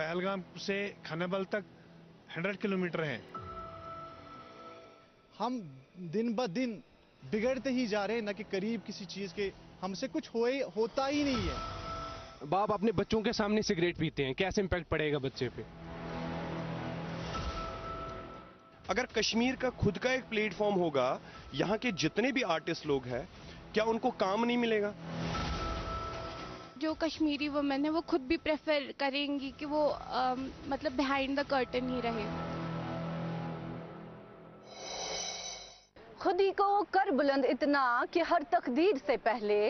पहलगाम से खानाबल तक 100 किलोमीटर है। हम दिन ब दिन बिगड़ते ही जा रहे हैं, न कि करीब किसी चीज के हमसे कुछ होता ही नहीं है। बाप अपने बच्चों के सामने सिगरेट पीते हैं, कैसे इम्पैक्ट पड़ेगा बच्चे पे? अगर कश्मीर का खुद का एक प्लेटफॉर्म होगा, यहाँ के जितने भी आर्टिस्ट लोग हैं, क्या उनको काम नहीं मिलेगा? जो कश्मीरी वुमेन है वो खुद भी प्रेफर करेंगी कि वो मतलब बिहाइंड द कर्टन ही रहे। खुद ही को कर बुलंद इतना कि हर तकदीर से पहले,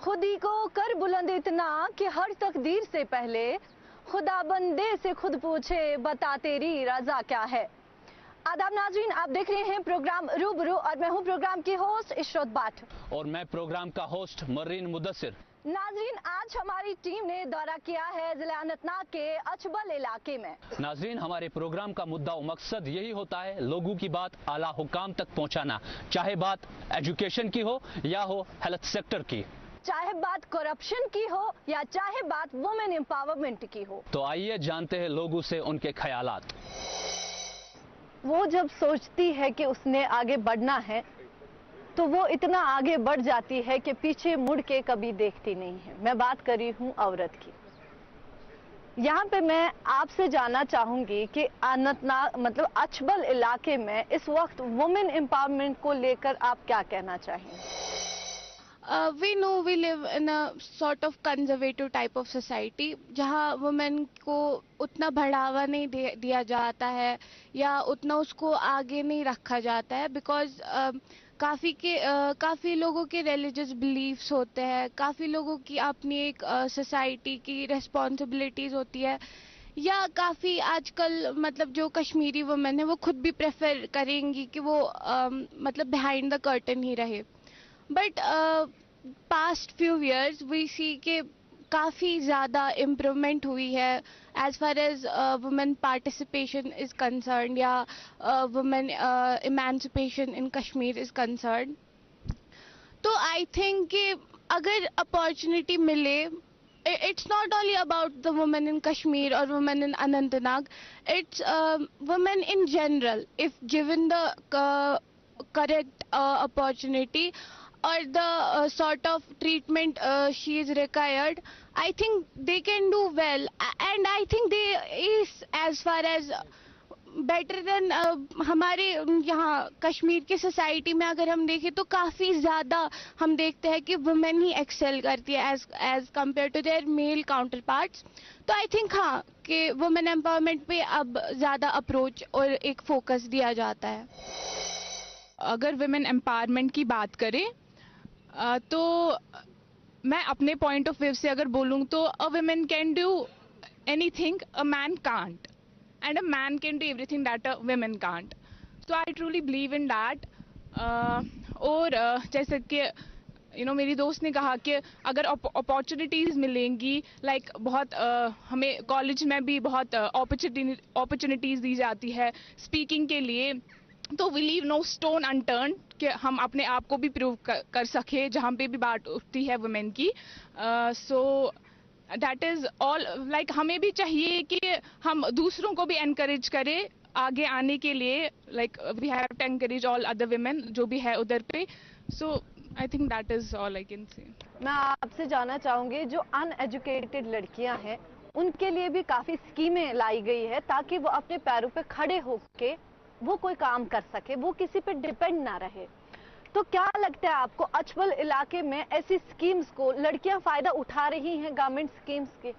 खुद ही को कर बुलंद इतना कि हर तकदीर से पहले, खुदा बंदे से खुद पूछे बता तेरी रजा क्या है। आदाब नाज़रीन, आप देख रहे हैं प्रोग्राम रूबरू और मैं हूं प्रोग्राम की होस्ट इशरत बाट और मैं प्रोग्राम का होस्ट मर्रीन मुदस्सिर। नाज़रीन, आज हमारी टीम ने दौरा किया है जिला अनंतनाग के अचबल इलाके में। नाज़रीन, हमारे प्रोग्राम का मुद्दा और मकसद यही होता है लोगों की बात आला हुकाम तक पहुंचाना, चाहे बात एजुकेशन की हो या हो हेल्थ सेक्टर की, चाहे बात करप्शन की हो या चाहे बात वुमेन एम्पावरमेंट की हो। तो आइए जानते हैं लोगों से उनके ख्यालात। वो जब सोचती है कि उसने आगे बढ़ना है तो वो इतना आगे बढ़ जाती है कि पीछे मुड़ के कभी देखती नहीं है। मैं बात कर रही हूँ औरत की। यहाँ पे मैं आपसे जानना चाहूंगी कि अनंतनाग मतलब अचबल इलाके में इस वक्त वुमेन एम्पावरमेंट को लेकर आप क्या कहना चाहेंगे? We know we live in a sort of conservative type of society जहाँ वुमेन को उतना बढ़ावा नहीं दिया जाता है या उतना उसको आगे नहीं रखा जाता है, बिकॉज काफ़ी लोगों के रिलीजियस बिलीफ्स होते हैं, काफ़ी लोगों की अपनी एक सोसाइटी की रिस्पॉन्सिबिलिटीज़ होती है, या काफ़ी आजकल मतलब जो कश्मीरी वुमेन है वो खुद भी प्रेफर करेंगी कि वो मतलब बिहाइंड द कर्टन ही रहे। But past few years we see के काफ़ी ज़्यादा इम्प्रूवमेंट हुई है as far as women participation is concern या women emancipation in Kashmir is concern. तो आई थिंक कि अगर अपॉर्चुनिटी मिले, it's not only about the women in Kashmir or women in Anantnag, it's women in general. If given the correct opportunity or the sort of treatment she is required, I think they can do well, and I think they is as far as better than हमारे यहाँ कश्मीर की society में अगर हम देखें तो काफ़ी ज़्यादा हम देखते हैं कि वुमेन ही एक्सेल करती है as compare to their male counterparts. तो आई थिंक हाँ कि वुमेन एम्पावरमेंट पे अब ज़्यादा अप्रोच और एक फोकस दिया जाता है। अगर वुमेन एम्पावरमेंट की बात करें तो मैं अपने पॉइंट ऑफ व्यू से अगर बोलूँ तो a woman can do anything a man can't, and a man can do everything that a woman can't. So I truly believe in that. और जैसे कि मेरी दोस्त ने कहा कि अगर अपॉर्चुनिटीज़ मिलेंगी, लाइक बहुत हमें कॉलेज में भी बहुत अपॉर्चुनिटीज़ दी जाती है स्पीकिंग के लिए, तो we leave no stone unturned कि हम अपने आप को भी प्रूव कर सके जहाँ पे भी बात उठती है वुमेन की। So that is all, like हमें भी चाहिए कि हम दूसरों को भी एनकरेज करें आगे आने के लिए, like we have to encourage all other women जो भी है उधर पे। So I think that is all I can say. मैं आपसे जानना चाहूँगी जो अनएजुकेटेड लड़कियां हैं उनके लिए भी काफ़ी स्कीमें लाई गई है ताकि वो अपने पैरों पे खड़े होके वो कोई काम कर सके, वो किसी पे डिपेंड ना रहे। तो क्या लगता है आपको अचबल इलाके में ऐसी स्कीम्स को लड़कियां फायदा उठा रही हैं गवर्नमेंट स्कीम्स के?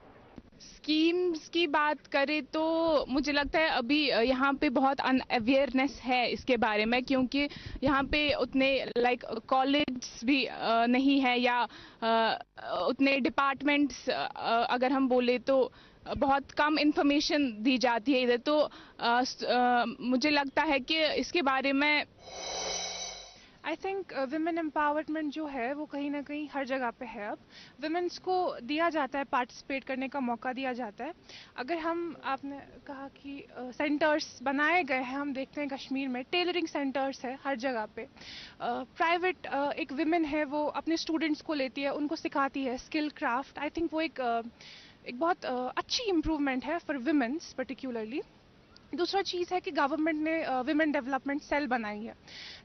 स्कीम्स की बात करें तो मुझे लगता है अभी यहाँ पे बहुत अनअवेयरनेस है इसके बारे में, क्योंकि यहाँ पे उतने लाइक कॉलेज भी नहीं है या उतने डिपार्टमेंट्स अगर हम बोले तो बहुत कम इंफॉर्मेशन दी जाती है इधर। तो मुझे लगता है कि इसके बारे में आई थिंक वुमेन एम्पावरमेंट जो है वो कहीं ना कहीं हर जगह पे है। अब वुमेन्स को दिया जाता है, पार्टिसिपेट करने का मौका दिया जाता है। अगर हम आपने कहा कि सेंटर्स बनाए गए हैं, हम देखते हैं कश्मीर में टेलरिंग सेंटर्स है हर जगह पे। प्राइवेट एक वुमेन है वो अपने स्टूडेंट्स को लेती है, उनको सिखाती है स्किल क्राफ्ट। आई थिंक वो एक एक बहुत अच्छी इम्प्रूवमेंट है फॉर विमेंस पर्टिकुलरली। दूसरा चीज़ है कि गवर्नमेंट ने विमेन डेवलपमेंट सेल बनाई है,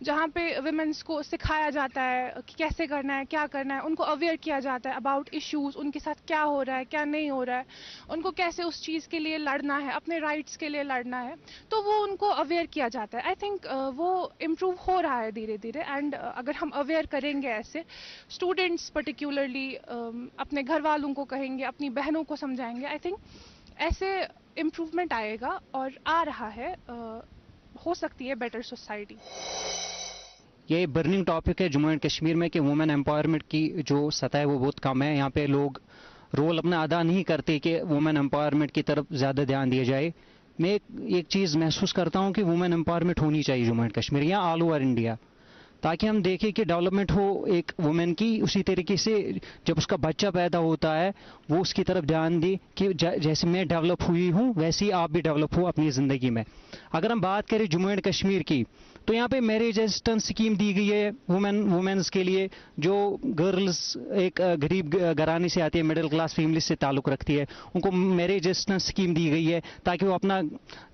जहाँ पे विमेंस को सिखाया जाता है कि कैसे करना है, क्या करना है, उनको अवेयर किया जाता है अबाउट इश्यूज, उनके साथ क्या हो रहा है, क्या नहीं हो रहा है, उनको कैसे उस चीज़ के लिए लड़ना है, अपने राइट्स के लिए लड़ना है, तो वो उनको अवेयर किया जाता है। आई थिंक वो इम्प्रूव हो रहा है धीरे धीरे। एंड अगर हम अवेयर करेंगे ऐसे, स्टूडेंट्स पर्टिकुलरली अपने घर वालों को कहेंगे, अपनी बहनों को समझाएंगे, आई थिंक ऐसे इम्प्रूवमेंट आएगा और आ रहा है, हो सकती है बेटर सोसाइटी। ये बर्निंग टॉपिक है जम्मू एंड कश्मीर में कि वुमेन एम्पावरमेंट की जो सतह है वो बहुत कम है। यहाँ पे लोग रोल अपना अदा नहीं करते कि वुमेन एम्पावरमेंट की तरफ ज़्यादा ध्यान दिया जाए। मैं एक चीज़ महसूस करता हूँ कि वुमेन एम्पावरमेंट होनी चाहिए जम्मू एंड कश्मीर या ऑल ओवर इंडिया, ताकि हम देखें कि डेवलपमेंट हो एक वुमेन की। उसी तरीके से जब उसका बच्चा पैदा होता है वो उसकी तरफ ध्यान दे कि जैसे मैं डेवलप हुई हूँ वैसे ही आप भी डेवलप हो अपनी ज़िंदगी में। अगर हम बात करें जम्मू एंड कश्मीर की, तो यहाँ पे मैरिज असिस्टेंस स्कीम दी गई है वुमेन्स के लिए, जो गर्ल्स एक गरीब घराने से आती है, मिडिल क्लास फैमिली से ताल्लुक़ रखती है, उनको मैरिज असिस्टेंस स्कीम दी गई है ताकि वो अपना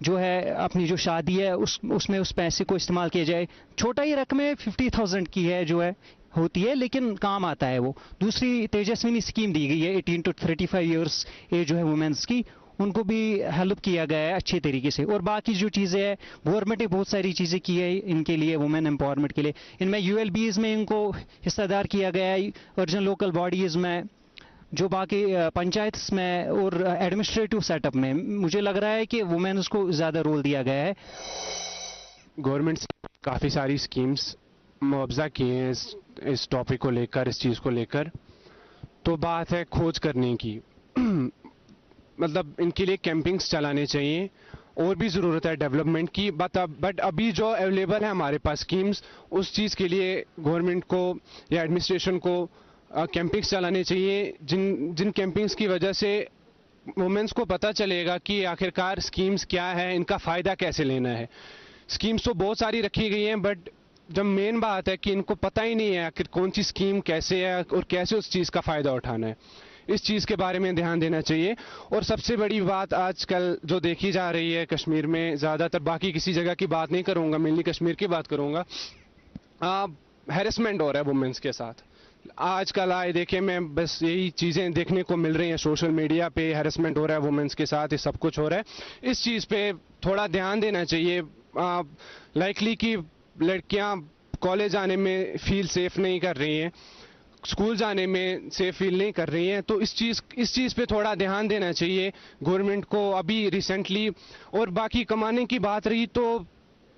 जो है अपनी जो शादी है उसमें उस पैसे को इस्तेमाल किया जाए। छोटा ही रकम है, 50,000 की है जो है होती है, लेकिन काम आता है वो। दूसरी तेजस्विनी स्कीम दी गई है 18 to 35 ईयर्स एज जो है वुमेन्स की, उनको भी हेल्प किया गया है अच्छे तरीके से। और बाकी जो चीज़ें हैं गवर्नमेंट ने बहुत सारी चीज़ें की है इनके लिए, वुमेन एम्पावरमेंट के लिए। इनमें यूएलबीज में इनको हिस्सेदार किया गया है, अर्जन लोकल बॉडीज़ में, जो बाकी पंचायत में और एडमिनिस्ट्रेटिव सेटअप में। मुझे लग रहा है कि वुमेन्स को ज़्यादा रोल दिया गया है। गवर्नमेंट से काफ़ी सारी स्कीम्स मुआवजा किए हैं इस टॉपिक को लेकर, इस चीज़ को लेकर। तो बात है खोज करने की मतलब इनके लिए कैंपिंग्स चलाने चाहिए, और भी ज़रूरत है डेवलपमेंट की। बट अभी जो अवेलेबल है हमारे पास स्कीम्स, उस चीज़ के लिए गवर्नमेंट को या एडमिनिस्ट्रेशन को कैंपिंग्स चलाने चाहिए, जिन कैंपिंग्स की वजह से वुमेन्स को पता चलेगा कि आखिरकार स्कीम्स क्या है, इनका फ़ायदा कैसे लेना है। स्कीम्स तो बहुत सारी रखी गई हैं, बट जब मेन बात है कि इनको पता ही नहीं है आखिर कौन सी स्कीम कैसे है और कैसे उस चीज़ का फ़ायदा उठाना है, इस चीज़ के बारे में ध्यान देना चाहिए। और सबसे बड़ी बात आजकल जो देखी जा रही है कश्मीर में ज़्यादातर, बाकी किसी जगह की बात नहीं करूँगा, मेनली कश्मीर की बात करूँगा, हैरेसमेंट हो रहा है वुमेन्स के साथ। आजकल आए देखे मैं बस यही चीज़ें देखने को मिल रही हैं सोशल मीडिया पे, हैरेसमेंट हो रहा है वुमेन्स के साथ, ये सब कुछ हो रहा है। इस चीज़ पे थोड़ा ध्यान देना चाहिए। लाइकली कि लड़कियां कॉलेज आने में फील सेफ नहीं कर रही हैं, स्कूल जाने में सेफ फील नहीं कर रही हैं, तो इस चीज़ पे थोड़ा ध्यान देना चाहिए गवर्नमेंट को अभी रिसेंटली। और बाकी कमाने की बात रही तो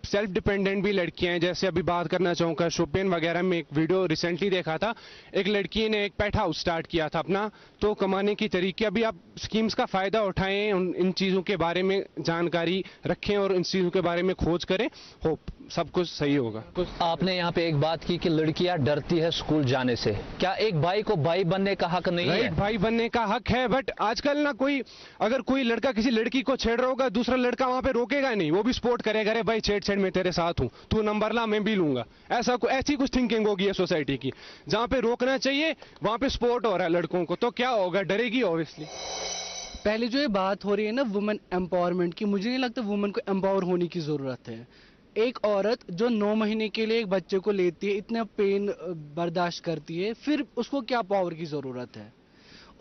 सेल्फ डिपेंडेंट भी लड़कियां हैं, जैसे अभी बात करना चाहूँगा शोपियन वगैरह में एक वीडियो रिसेंटली देखा था, एक लड़की ने एक पेट हाउस स्टार्ट किया था अपना, तो कमाने की तरीके। अभी आप स्कीम्स का फ़ायदा उठाएं, इन चीज़ों के बारे में जानकारी रखें और इन चीज़ों के बारे में खोज करें, होप सब कुछ सही होगा। आपने यहाँ पे एक बात की कि लड़कियां डरती है स्कूल जाने से, क्या एक भाई को भाई बनने का हक नहीं है? भाई बनने का हक है, बट आजकल ना अगर कोई लड़का किसी लड़की को छेड़ रहा होगा, दूसरा लड़का वहां पे रोकेगा नहीं, वो भी सपोर्ट करेगा, अरे भाई छेड़ मैं तेरे साथ हूं, तू नंबर ला मैं भी लूंगा। ऐसी कुछ थिंकिंग होगी है सोसाइटी की। जहां पे रोकना चाहिए वहां पे सपोर्ट हो रहा है लड़कों को, तो क्या होगा, डरेगी ऑब्वियसली। पहले जो ये बात हो रही है ना वुमेन एम्पावरमेंट की, मुझे नहीं लगता वुमेन को एम्पावर होने की जरूरत है। एक औरत जो 9 महीने के लिए एक बच्चे को लेती है, इतना पेन बर्दाश्त करती है, फिर उसको क्या पावर की जरूरत है?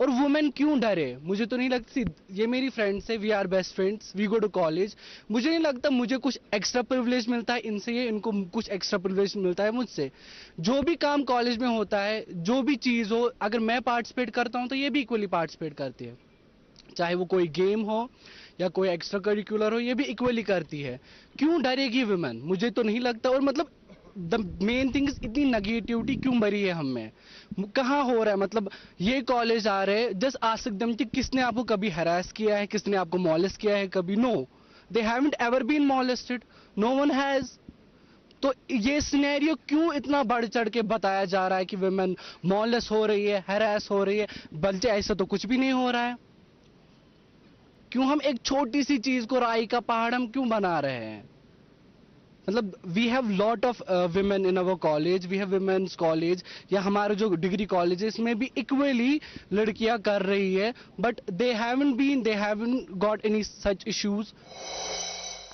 और वुमेन क्यों डरे? मुझे तो नहीं लगती। ये मेरी फ्रेंड्स है, we are best friends, we go to college. मुझे नहीं लगता मुझे कुछ एक्स्ट्रा प्रिविलेज मिलता है इनसे, ये इनको कुछ एक्स्ट्रा प्रिविलेज मिलता है मुझसे। जो भी काम कॉलेज में होता है, जो भी चीज़ हो, अगर मैं पार्टिसिपेट करता हूँ तो ये भी इक्वली पार्टिसिपेट करती है, चाहे वो कोई गेम हो या कोई एक्स्ट्रा करिकुलर हो, ये भी इक्वली करती है। क्यों डरेगी वुमेन? मुझे तो नहीं लगता। और मतलब द मेन थिंग इतनी नेगेटिविटी क्यों भरी है हम में? कहाँ हो रहा है? मतलब ये कॉलेज आ रहे हैं, जस्ट आस्क देम कि किसने आपको कभी हरास किया है, किसने आपको मॉलेस्ट किया है कभी? No, they haven't ever been molested, no one has. तो ये सिनेरियो क्यों इतना बढ़ चढ़ के बताया जा रहा है कि वुमेन मॉलेस्ट हो रही है, हरास हो रही है, बल्कि ऐसा तो कुछ भी नहीं हो रहा है। क्यों हम एक छोटी सी चीज को राई का पहाड़ हम क्यों बना रहे हैं? मतलब we have lot of women in our college, we have women's college, या हमारे जो डिग्री कॉलेज है इसमें भी इक्वली लड़कियां कर रही है, but they haven't got any such issues.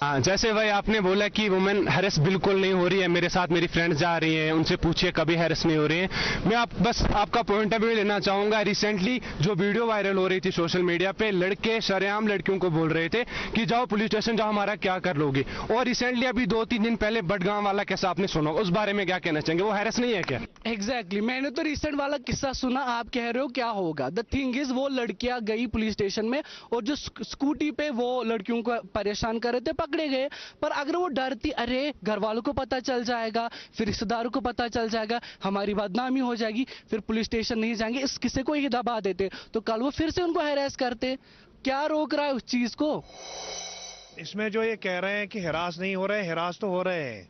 हाँ, जैसे भाई आपने बोला कि वुमेन हैरेस बिल्कुल नहीं हो रही है, मेरे साथ मेरी फ्रेंड्स जा रही हैं, उनसे पूछिए कभी हैरेस नहीं हो रही है। मैं बस आपका पॉइंट ऑफ व्यू लेना चाहूंगा। रिसेंटली जो वीडियो वायरल हो रही थी सोशल मीडिया पे, लड़के शरेआम लड़कियों को बोल रहे थे कि जाओ पुलिस स्टेशन जाओ, हमारा क्या कर लोगे। और रिसेंटली अभी 2-3 दिन पहले बडगांव वाला कैसा आपने सुना, उस बारे में क्या कहना चाहेंगे? वो हैरेस नहीं है क्या? एग्जैक्टली, मैंने तो रिसेंट वाला किस्सा सुना, आप कह रहे हो क्या होगा। द थिंग इज वो लड़कियां गई पुलिस स्टेशन में और जो स्कूटी पे वो लड़कियों को परेशान कर रहे थे पकड़े गए। पर अगर वो डरती, अरे घर वालों को पता चल जाएगा, फिर रिश्तेदारों को पता चल जाएगा, हमारी बदनामी हो जाएगी, फिर पुलिस स्टेशन नहीं जाएंगे, इस किस्से को ही दबा देते, तो कल वो फिर से उनको हैरेस करते। क्या रोक रहा है उस चीज को? इसमें जो ये कह रहे हैं कि हिरास नहीं हो रहे, हिरास तो हो रहे हैं,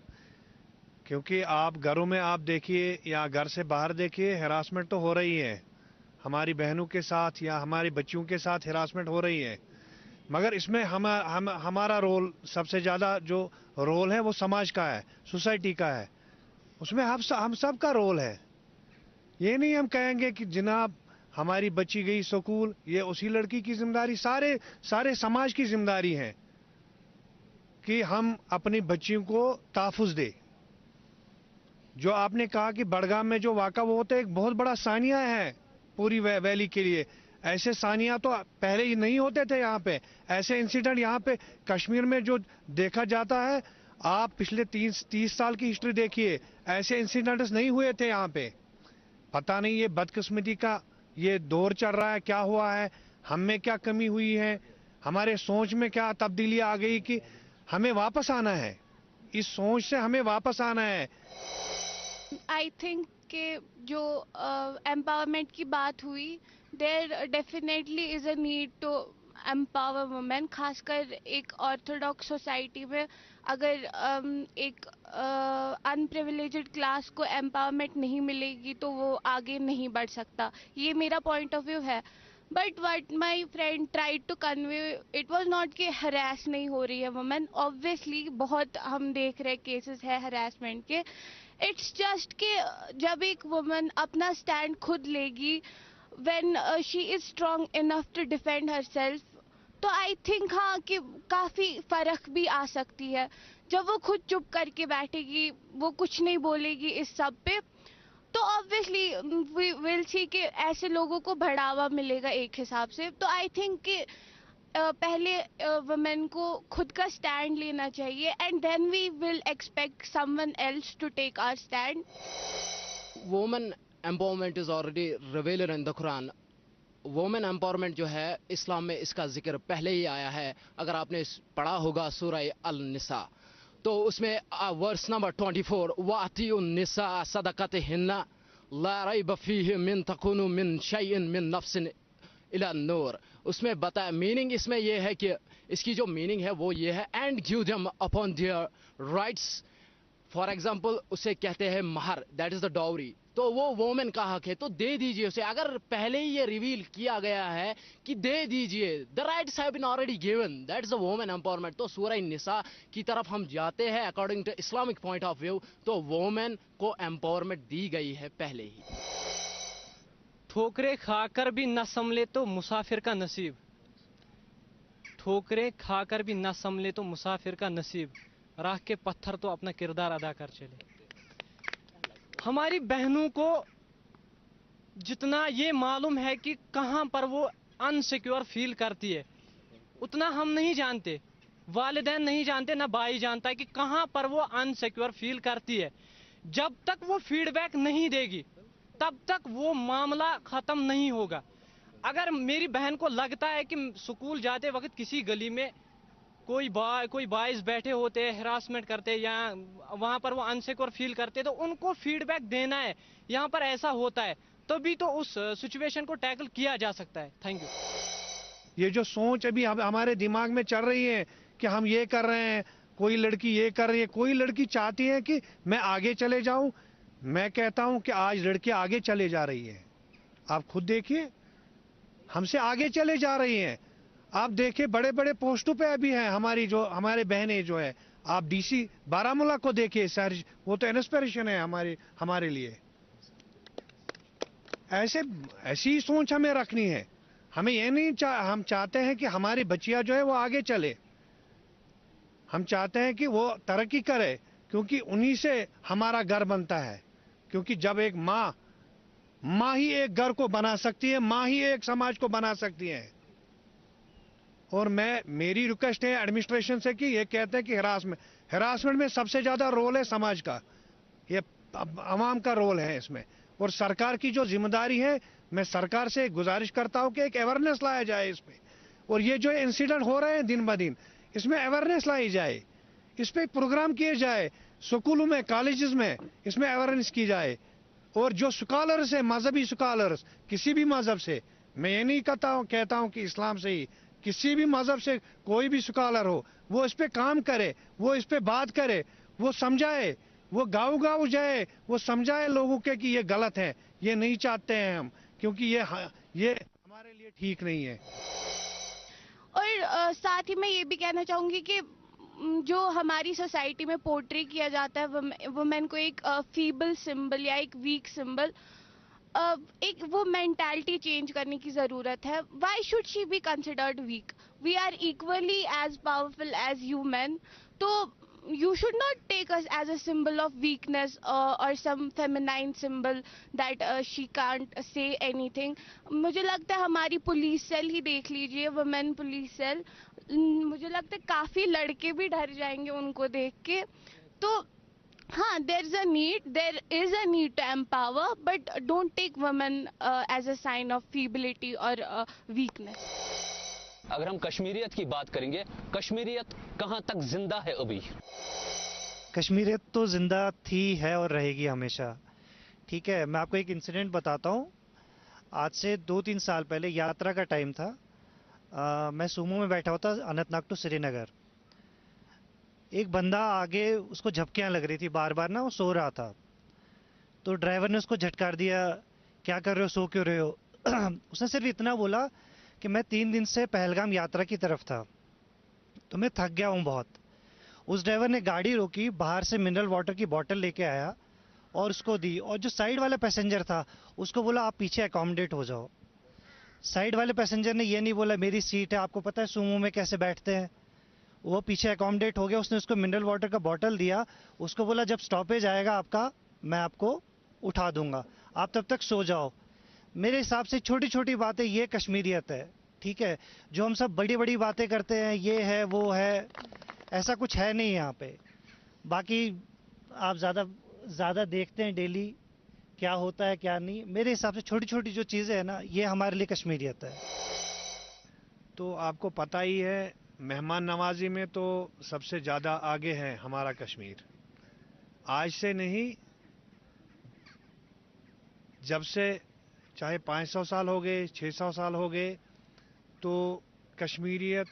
क्योंकि आप घरों में आप देखिए या घर से बाहर देखिए, हिरासमेंट तो हो रही है। हमारी बहनों के साथ या हमारी बच्चियों के साथ हिरासमेंट हो रही है। मगर इसमें हमारा रोल, सबसे ज़्यादा जो रोल है वो समाज का है, सोसाइटी का है। उसमें हम सब का रोल है। ये नहीं हम कहेंगे कि जनाब हमारी बच्ची गई स्कूल, ये उसी लड़की की जिम्मेदारी, सारे समाज की जिम्मेदारी है कि हम अपनी बच्चियों को तहफ़्फ़ुज़ दे। जो आपने कहा कि बडगाम में जो वाक़ा वो होता है, एक बहुत बड़ा सानिया है पूरी वैली के लिए। ऐसे सानिया तो पहले ही नहीं होते थे यहाँ पे। ऐसे इंसिडेंट यहाँ पे कश्मीर में जो देखा जाता है, आप पिछले 30 साल की हिस्ट्री देखिए, ऐसे इंसिडेंट्स नहीं हुए थे यहाँ पे। पता नहीं ये बदकिस्मती का ये दौर चल रहा है, क्या हुआ है, हम में क्या कमी हुई है, हमारे सोच में क्या तब्दीली आ गई कि हमें वापस आना है, इस सोच से हमें वापस आना है। आई थिंक कि जो एम्पावरमेंट की बात हुई, there definitely is a need to empower women. खासकर एक ऑर्थोडॉक्स सोसाइटी में अगर एक अनप्रिविलेज्ड क्लास को एम्पावरमेंट नहीं मिलेगी तो वो आगे नहीं बढ़ सकता। ये मेरा पॉइंट ऑफ व्यू है। But what my friend tried to convey, it was not कि हरास नहीं हो रही है वुमेन। ऑब्वियसली बहुत हम देख रहे केसेस है हरासमेंट के। इट्स जस्ट कि जब एक वुमन अपना स्टैंड खुद लेगी, when she is strong enough to defend herself, तो आई थिंक हाँ कि काफ़ी फ़र्क भी आ सकती है। जब वो खुद चुप करके बैठेगी, वो कुछ नहीं बोलेगी इस सब पे, तो ऑब्वियसली विल सी कि ऐसे लोगों को बढ़ावा मिलेगा एक हिसाब से। तो आई थिंक कि पहले वुमेन को खुद का स्टैंड लेना चाहिए, and then we will expect someone else to take our stand. Women empowerment is already revealed in the Quran. Women empowerment जो है इस्लाम में इसका जिक्र पहले ही आया है। अगर आपने पढ़ा होगा सूरह अल निसा, तो उसमें वर्स नंबर 24, वातियुन निसा सदक़तिहिन्ना ला रैब फीहि मिन तकुनु मिन शैइन मिन नफ्सिन इला नूर। उसमें बताया मीनिंग इसमें यह है कि इसकी जो मीनिंग है वो ये है, and give them upon their rights. For example उसे कहते हैं महर, दैट इज द डाउरी। तो वो वोमेन का हक है, तो दे दीजिए उसे। अगर पहले ही ये रिवील किया गया है कि दे दीजिए, the rights have been already given, that is the women empowerment. तो सूरह निसा की तरफ हम जाते हैं according to Islamic point of view, तो वोमेन को एम्पावरमेंट दी गई है पहले ही। ठोकरे खाकर भी न संभले तो मुसाफिर का नसीब, ठोकरे खाकर भी न संभले तो मुसाफिर का नसीब, राह के पत्थर तो अपना किरदार अदा कर चले। हमारी बहनों को जितना ये मालूम है कि कहां पर वो अनसिक्योर फील करती है, उतना हम नहीं जानते, वालिदैन नहीं जानते, ना भाई जानता है कि कहां पर वो अनसिक्योर फील करती है। जब तक वो फीडबैक नहीं देगी तब तक वो मामला खत्म नहीं होगा। अगर मेरी बहन को लगता है कि स्कूल जाते वक्त किसी गली में कोई बॉयज बैठे होते हैं, हरासमेंट करते हैं, या वहां पर वो अनसिक्योर फील करते हैं, तो उनको फीडबैक देना है, यहाँ पर ऐसा होता है, तभी तो उस सिचुएशन को टैकल किया जा सकता है। Thank you. ये जो सोच अभी हमारे दिमाग में चल रही है कि हम ये कर रहे हैं, कोई लड़की ये कर रही है, कोई लड़की चाहती है कि मैं आगे चले जाऊं। मैं कहता हूं कि आज लड़की आगे चले जा रही है। आप खुद देखिए, हमसे आगे चले जा रही हैं। आप देखिए बड़े बड़े पोस्टों पे अभी हैं हमारे बहनें जो है, आप डीसी बारामूला को देखिए सर, वो तो इंस्पिरेशन है हमारे लिए। ऐसी सोच हमें रखनी है। हमें ये नहीं हम चाहते हैं कि हमारी बच्चियां जो है वो आगे चले, हम चाहते हैं कि वो तरक्की करे, क्योंकि उन्हीं से हमारा घर बनता है। क्योंकि जब एक माँ ही एक घर को बना सकती है, माँ ही एक समाज को बना सकती है। और मेरी रिक्वेस्ट है एडमिनिस्ट्रेशन से कि ये कहते हैं कि हरासमेंट में सबसे ज्यादा रोल है समाज का, ये आवाम का रोल है इसमें। और सरकार की जो जिम्मेदारी है, मैं सरकार से गुजारिश करता हूं कि एक अवेयरनेस लाया जाए इस पे। और ये जो इंसिडेंट हो रहे हैं दिन ब दिन, इसमें अवेयरनेस लाई जाए, इस पे प्रोग्राम किए जाए, स्कूलों में, कॉलेजेस में इसमें अवेयरनेस की जाए। और जो स्कॉलर्स है, मजहबी स्कॉलर्स, किसी भी मजहब से, मैं ये नहीं कहता हूं कि इस्लाम से ही, किसी भी मजहब से कोई भी स्कॉलर हो, वो इस पे काम करे, वो इस पे बात करे, वो समझाए, वो गाँव जाए, वो समझाए लोगों के कि ये गलत है, ये नहीं चाहते हैं हम, क्योंकि ये हमारे लिए ठीक नहीं है। और साथ ही मैं ये भी कहना चाहूंगी कि जो हमारी सोसाइटी में पोर्ट्रे किया जाता है वुमेन को एक फीबल सिंबल या एक वीक सिंबल, एक वो मेंटालिटी चेंज करने की जरूरत है। Why should she be considered weak? We are equally as powerful as you man, तो you should not take us as a symbol of weakness or some feminine symbol that she can't say anything. मुझे लगता है हमारी police cell ही देख लीजिए, women police cell, मुझे लगता है काफी लड़के भी डर जाएंगे उनको देख के। तो हाँ, there is a need to empower, but don't take women as a sign of feebility or weakness. अगर हम कश्मीरियत की बात करेंगे, कश्मीरियत कहां तक जिंदा है अभी? कश्मीरियत तो जिंदा थी, है और रहेगी हमेशा। ठीक है, मैं आपको एक इंसिडेंट बताता हूँ। आज से 2-3 साल पहले यात्रा का टाइम था, मैं सूमो में बैठा हुआ था अनंतनाग टू श्रीनगर। एक बंदा आगे, उसको झपकियां लग रही थी बार बार ना, वो सो रहा था। तो ड्राइवर ने उसको झटकार दिया, क्या कर रहे हो, सो क्यों रहे हो? उसने सिर्फ इतना बोला कि मैं 3 दिन से पहलगाम यात्रा की तरफ था, तो मैं थक गया हूँ बहुत। उस ड्राइवर ने गाड़ी रोकी, बाहर से मिनरल वाटर की बोतल लेके आया और उसको दी। और जो साइड वाला पैसेंजर था उसको बोला आप पीछे अकोमोडेट हो जाओ। साइड वाले पैसेंजर ने ये नहीं बोला मेरी सीट है, आपको पता है सूमो में कैसे बैठते हैं। वो पीछे अकोमोडेट हो गया, उसने उसको मिनरल वाटर का बोतल दिया, उसको बोला जब स्टॉपेज आएगा आपका मैं आपको उठा दूंगा, आप तब तक सो जाओ। मेरे हिसाब से छोटी छोटी बातें, ये कश्मीरियत है। ठीक है, जो हम सब बड़ी बड़ी बातें करते हैं, ये है वो है, ऐसा कुछ है नहीं यहाँ पे। बाकी आप ज़्यादा देखते हैं डेली क्या होता है क्या नहीं। मेरे हिसाब से छोटी छोटी जो चीज़ें हैं ना, ये हमारे लिए कश्मीरियत है। तो आपको पता ही है, मेहमान नवाजी में तो सबसे ज़्यादा आगे है हमारा कश्मीर। आज से नहीं, जब से चाहे 500 साल हो गए, 600 साल हो गए, तो कश्मीरियत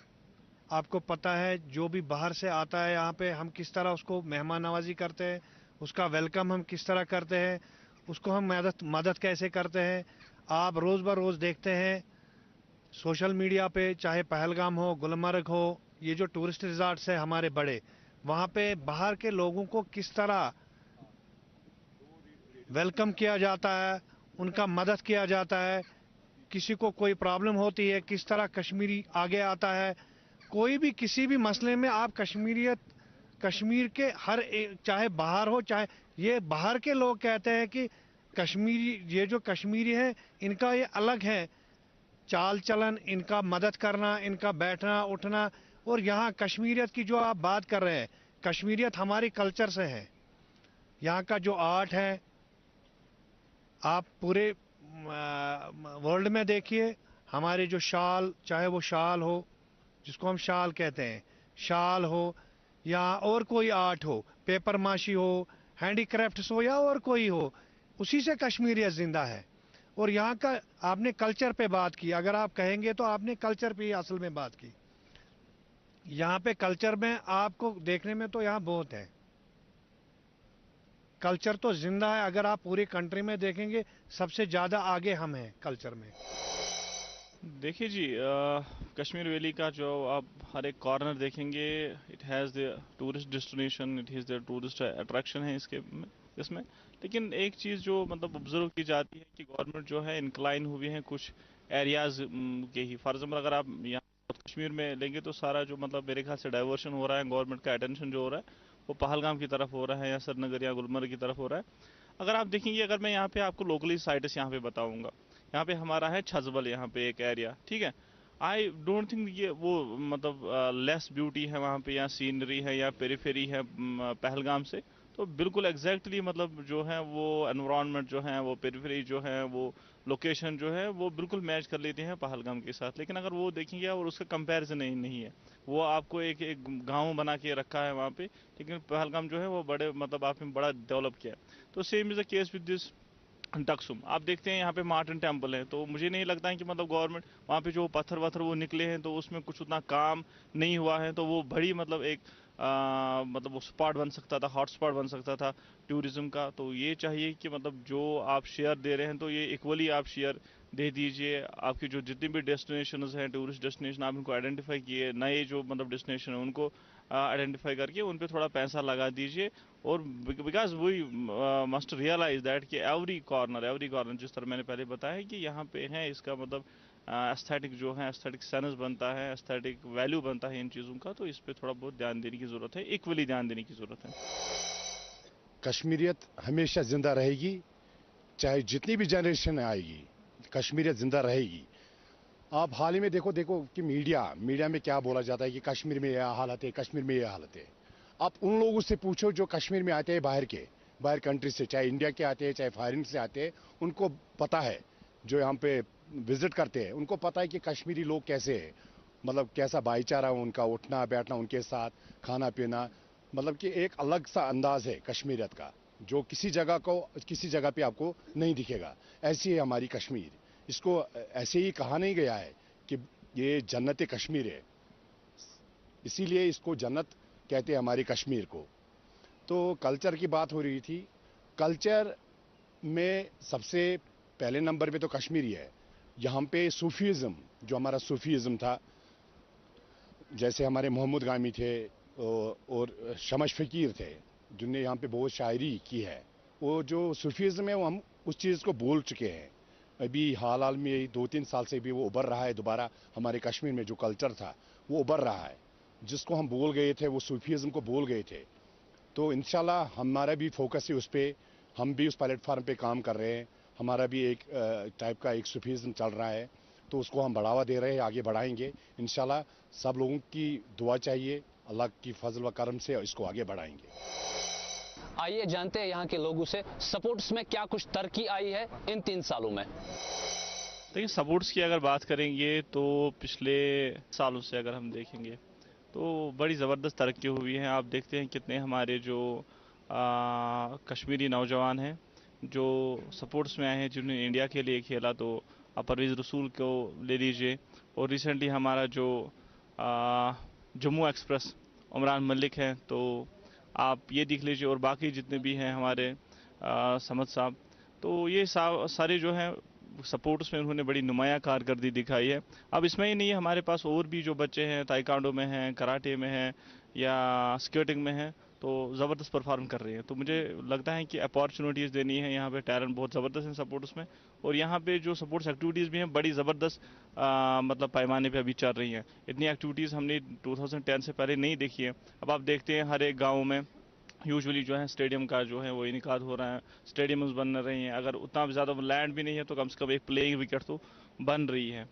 आपको पता है, जो भी बाहर से आता है यहाँ पे, हम किस तरह उसको मेहमान नवाजी करते हैं, उसका वेलकम हम किस तरह करते हैं, उसको हम मदद कैसे करते हैं। आप रोज़ ब रोज़ देखते हैं सोशल मीडिया पे, चाहे पहलगाम हो, गुलमर्ग हो, ये जो टूरिस्ट रिजॉर्ट्स है हमारे बड़े, वहाँ पे बाहर के लोगों को किस तरह वेलकम किया जाता है, उनका मदद किया जाता है। किसी को कोई प्रॉब्लम होती है, किस तरह कश्मीरी आगे आता है। कोई भी किसी भी मसले में आप कश्मीर के हर एक, चाहे बाहर हो, चाहे ये बाहर के लोग कहते हैं कि कश्मीरी, ये जो कश्मीरी हैं इनका ये अलग है चाल चलन, इनका मदद करना, इनका बैठना उठना। और यहाँ कश्मीरियत की जो आप बात कर रहे हैं, कश्मीरियत हमारी कल्चर से है। यहाँ का जो आर्ट है, आप पूरे वर्ल्ड में देखिए, हमारे जो शाल, चाहे वो शाल हो, जिसको हम शाल कहते हैं, शाल हो या और कोई आर्ट हो, पेपर माशी हो, हैंडीक्राफ्ट्स हो या और कोई हो, उसी से कश्मीरियत जिंदा है। और यहाँ का आपने कल्चर पे बात की, अगर आप कहेंगे तो आपने कल्चर पे ही असल में बात की। यहाँ पे कल्चर में आपको देखने में तो यहाँ बहुत है, कल्चर तो जिंदा है। अगर आप पूरी कंट्री में देखेंगे, सबसे ज्यादा आगे हम हैं कल्चर में। देखिए जी, कश्मीर वैली का जो आप हर एक कॉर्नर देखेंगे, it has the tourist destination, it is the tourist attraction है इसमें। लेकिन एक चीज़ जो मतलब ऑब्जर्व की जाती है कि गवर्नमेंट जो है इंक्लाइन हुई है कुछ एरियाज के ही। फॉर एग्जाम्पल अगर आप यहाँ साउथ कश्मीर में लेंगे तो सारा जो मतलब मेरे ख्याल से डाइवर्शन हो रहा है, गवर्नमेंट का अटेंशन जो हो रहा है वो पहलगाम की तरफ हो रहा है या श्रीनगर या गुलमर्ग की तरफ हो रहा है। अगर आप देखेंगे, अगर मैं यहाँ पे आपको लोकली साइट्स यहाँ पे बताऊंगा, यहाँ पे हमारा है छजबल, यहाँ पे एक एरिया, ठीक है। आई डोंट थिंक ये वो मतलब लेस ब्यूटी है वहाँ पे या सीनरी है या पेरीफेरी है पहलगाम से। तो बिल्कुल एग्जैक्टली मतलब जो है वो एनवायरनमेंट जो है वो पेरीफेरी जो है वो लोकेशन जो है वो बिल्कुल मैच कर लेते हैं पहलगाम के साथ। लेकिन अगर वो देखेंगे और उसका कंपैरिजन नहीं है, वो आपको एक गांव बना के रखा है वहाँ पे, लेकिन पहलगाम जो है वो बड़े मतलब आपने बड़ा डेवलप किया है। तो same is the case with this Daksum. आप देखते हैं यहाँ पे मार्टिन टेम्पल है, तो मुझे नहीं लगता है कि मतलब गवर्नमेंट वहाँ पे जो पत्थर वत्थर वो निकले हैं तो उसमें कुछ उतना काम नहीं हुआ है, तो वो बड़ी मतलब एक मतलब वो स्पॉट बन सकता था, हॉट स्पॉट बन सकता था टूरिज्म का। तो ये चाहिए कि मतलब जो आप शेयर दे रहे हैं तो ये इक्वली आप शेयर दे दीजिए। आपकी जो जितनी भी डेस्टिनेशंस हैं, टूरिस्ट डेस्टिनेशन, आप इनको आइडेंटिफाई किए, नए जो मतलब डेस्टिनेशन है उनको आइडेंटिफाई करके उन पे थोड़ा पैसा लगा दीजिए। और because we must realise that कि एवरी कॉर्नर जिस तरह मैंने पहले बताया कि यहाँ पे है, इसका मतलब एस्थेटिक जो है, एस्थेटिक सेंस बनता है, एस्थेटिक वैल्यू बनता है इन चीज़ों का। तो इस पे थोड़ा बहुत ध्यान देने की ज़रूरत है, इक्वली ध्यान देने की ज़रूरत है। कश्मीरियत हमेशा जिंदा रहेगी, चाहे जितनी भी जनरेशन आएगी कश्मीरियत जिंदा रहेगी। आप हाल ही में देखो कि मीडिया में क्या बोला जाता है कि कश्मीर में यह हालत है, कश्मीर में यह हालत है। आप उन लोगों से पूछो जो कश्मीर में आते हैं बाहर कंट्री से, चाहे इंडिया के आते हैं चाहे फॉरेन से आते हैं, उनको पता है, जो यहाँ पे विजिट करते हैं उनको पता है कि कश्मीरी लोग कैसे हैं, मतलब कैसा भाईचारा उनका, उठना बैठना उनके साथ, खाना पीना, मतलब कि एक अलग सा अंदाज है कश्मीरियत का जो किसी जगह पे आपको नहीं दिखेगा। ऐसी है हमारी कश्मीर। इसको ऐसे ही कहा नहीं गया है कि ये जन्नत कश्मीर है, इसीलिए इसको जन्नत कहते हैं हमारी कश्मीर को। तो कल्चर की बात हो रही थी, कल्चर में सबसे पहले नंबर पे तो कश्मीरी है। यहाँ पे सूफीज़म, जो हमारा सूफीज़म था, जैसे हमारे मोहम्मद गामी थे और शमश फ़कीर थे जिनने यहाँ पे बहुत शायरी की है, वो जो सूफीज़म है वो हम उस चीज़ को भूल चुके हैं। अभी हाल में 2-3 साल से भी वो उभर रहा है दोबारा। हमारे कश्मीर में जो कल्चर था वो उभर रहा है, जिसको हम भूल गए थे, वो सूफीज़म को भूल गए थे। तो इंशाल्लाह हमारा भी फोकस है उस पर, हम भी उस प्लेटफार्म पे काम कर रहे हैं। हमारा भी एक टाइप का एक सूफीज़म चल रहा है, तो उसको हम बढ़ावा दे रहे हैं, आगे बढ़ाएंगे इंशाल्लाह। सब लोगों की दुआ चाहिए, अल्लाह की फजल व करम से इसको आगे बढ़ाएंगे। आइए जानते हैं यहाँ के लोगों से सपोर्ट्स में क्या कुछ तरक्की आई है इन 3 सालों में। देखिए, सपोर्ट्स की अगर बात करेंगे तो पिछले सालों से अगर हम देखेंगे तो बड़ी ज़बरदस्त तरक्की हुई है। आप देखते हैं कितने हमारे जो कश्मीरी नौजवान हैं जो सपोर्ट्स में आए हैं, जिन्होंने इंडिया के लिए खेला। तो आप परवेज़ रसूल को ले लीजिए, और रिसेंटली हमारा जो जम्मू एक्सप्रेस उमरान मलिक है, तो आप ये देख लीजिए, और बाकी जितने भी हैं हमारे समद साहब। तो ये सारे जो हैं सपोर्ट्स में उन्होंने बड़ी नुमाया कारकर्दगी दिखाई है। अब इसमें ही नहीं है, हमारे पास और भी जो बच्चे हैं ताइक्वांडो में हैं, कराटे में हैं या स्केटिंग में हैं, तो ज़बरदस्त परफॉर्म कर रहे हैं। तो मुझे लगता है कि अपॉर्चुनिटीज़ देनी है, यहाँ पे टैलेंट बहुत ज़बरदस्त है सपोर्ट्स में। और यहाँ पे जो सपोर्ट्स एक्टिविटीज़ भी हैं बड़ी ज़बरदस्त मतलब पैमाने पे अभी चल रही हैं। इतनी एक्टिविटीज़ हमने 2010 से पहले नहीं देखी है। अब आप देखते हैं हर एक गाँव में यूजुअली जो है स्टेडियम का जो है वो इनकाद हो रहा है, स्टेडियम्स बन रही हैं। अगर उतना ज़्यादा लैंड भी नहीं है तो कम से कम एक प्लेइंग विकेट तो बन रही है।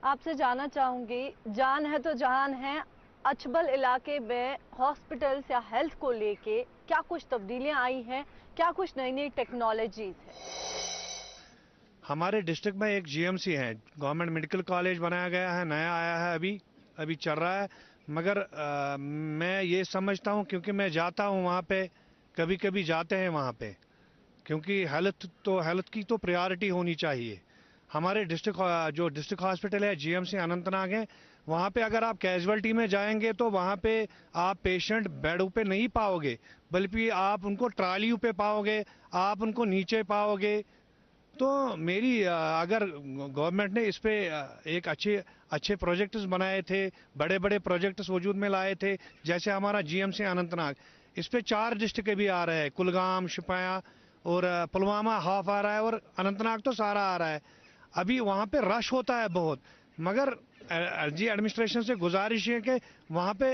आपसे जानना चाहूंगी, जान है तो जहान है, अचबल इलाके में हॉस्पिटल्स या हेल्थ को लेके क्या कुछ तब्दीलियां आई हैं, क्या कुछ नई नई टेक्नोलॉजीज है? हमारे डिस्ट्रिक्ट में एक जीएमसी है, गवर्नमेंट मेडिकल कॉलेज बनाया गया है, नया आया है, अभी चल रहा है। मगर मैं ये समझता हूँ, क्योंकि मैं जाता हूँ वहाँ पे, कभी कभी जाते हैं वहाँ पे, क्योंकि हेल्थ की तो प्रायोरिटी होनी चाहिए। हमारे डिस्ट्रिक्ट हॉस्पिटल है जीएमसी अनंतनाग है, वहाँ पे अगर आप कैजुअलिटी में जाएंगे तो वहाँ पे आप पेशेंट बेडों पे नहीं पाओगे, बल्कि आप उनको ट्रालियों पे पाओगे, आप उनको नीचे पाओगे। तो मेरी अगर गवर्नमेंट ने इस पे एक अच्छे प्रोजेक्ट्स बनाए थे, बड़े बड़े प्रोजेक्ट्स वजूद में लाए थे, जैसे हमारा जीएमसी अनंतनाग, इस पे 4 डिस्ट्रिक्ट भी आ रहे हैं, कुलगाम, शोपियां और पुलवामा हाफ आ रहा है और अनंतनाग तो सारा आ रहा है। अभी वहाँ पे रश होता है बहुत, मगर एलजी एडमिनिस्ट्रेशन से गुजारिश है कि वहाँ पे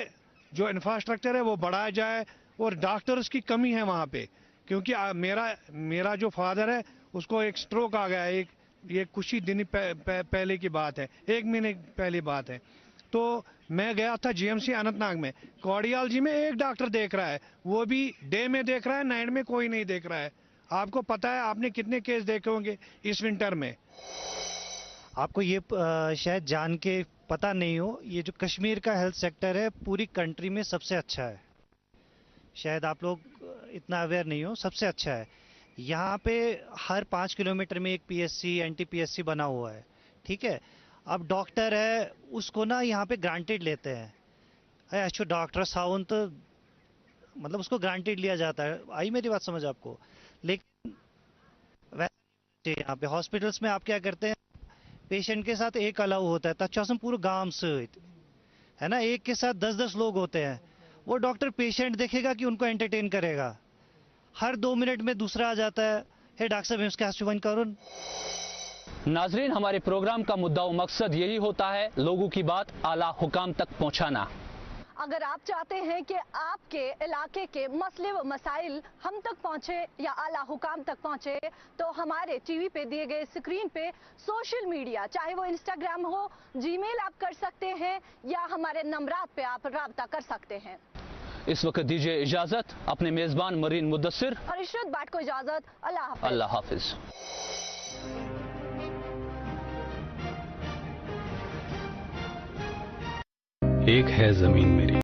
जो इंफ्रास्ट्रक्चर है वो बढ़ाया जाए, और डॉक्टर्स की कमी है वहाँ पे, क्योंकि मेरा जो फादर है उसको एक स्ट्रोक आ गया है, ये कुछ ही दिन पहले की बात है, 1 महीने पहले बात है। तो मैं गया था जीएमसी अनंतनाग में, कोडियालजी में एक डॉक्टर देख रहा है, वो भी डे में देख रहा है, नाइट में कोई नहीं देख रहा है। आपको पता है, आपने कितने केस देखे होंगे इस विंटर में? आपको ये शायद जान के पता नहीं हो, ये जो कश्मीर का हेल्थ सेक्टर है पूरी कंट्री में सबसे अच्छा है। शायद आप लोग इतना अवेयर नहीं हो, सबसे अच्छा है। यहाँ पे हर 5 किलोमीटर में एक पीएससी, एनटीपीएससी बना हुआ है, ठीक है। अब डॉक्टर है, उसको ना यहाँ पे ग्रांटेड लेते हैं। अच्छो डॉक्टर साउंड तो मतलब उसको ग्रांटेड लिया जाता है। आई मेरी बात समझ आपको? लेकिन वैसे यहाँ पे हॉस्पिटल्स में आप क्या करते हैं, पेशेंट के साथ एक अलाउ होता है, तब पूरा गांव से है ना, एक के साथ 10-10 लोग होते हैं। वो डॉक्टर पेशेंट देखेगा कि उनको एंटरटेन करेगा, हर 2 मिनट में दूसरा आ जाता है, हे डॉक्टर साहब इसके हाथ करुण। नाजरीन, हमारे प्रोग्राम का मुद्दा व मकसद यही होता है, लोगों की बात आला हुकाम तक पहुंचाना। अगर आप चाहते हैं कि आपके इलाके के मसले व मसाइल हम तक पहुंचे या आला हुकाम तक पहुंचे, तो हमारे टीवी पे दिए गए स्क्रीन पे सोशल मीडिया, चाहे वो इंस्टाग्राम हो, जीमेल आप कर सकते हैं, या हमारे नंबरात पे आप राब्ता कर सकते हैं। इस वक्त दीजिए इजाजत, अपने मेजबान मरीन मुद्दसिर और इशरत बाट को इजाजत। अल्लाह हाफिज। अल्लाह हाफिज। एक है जमीन मेरी,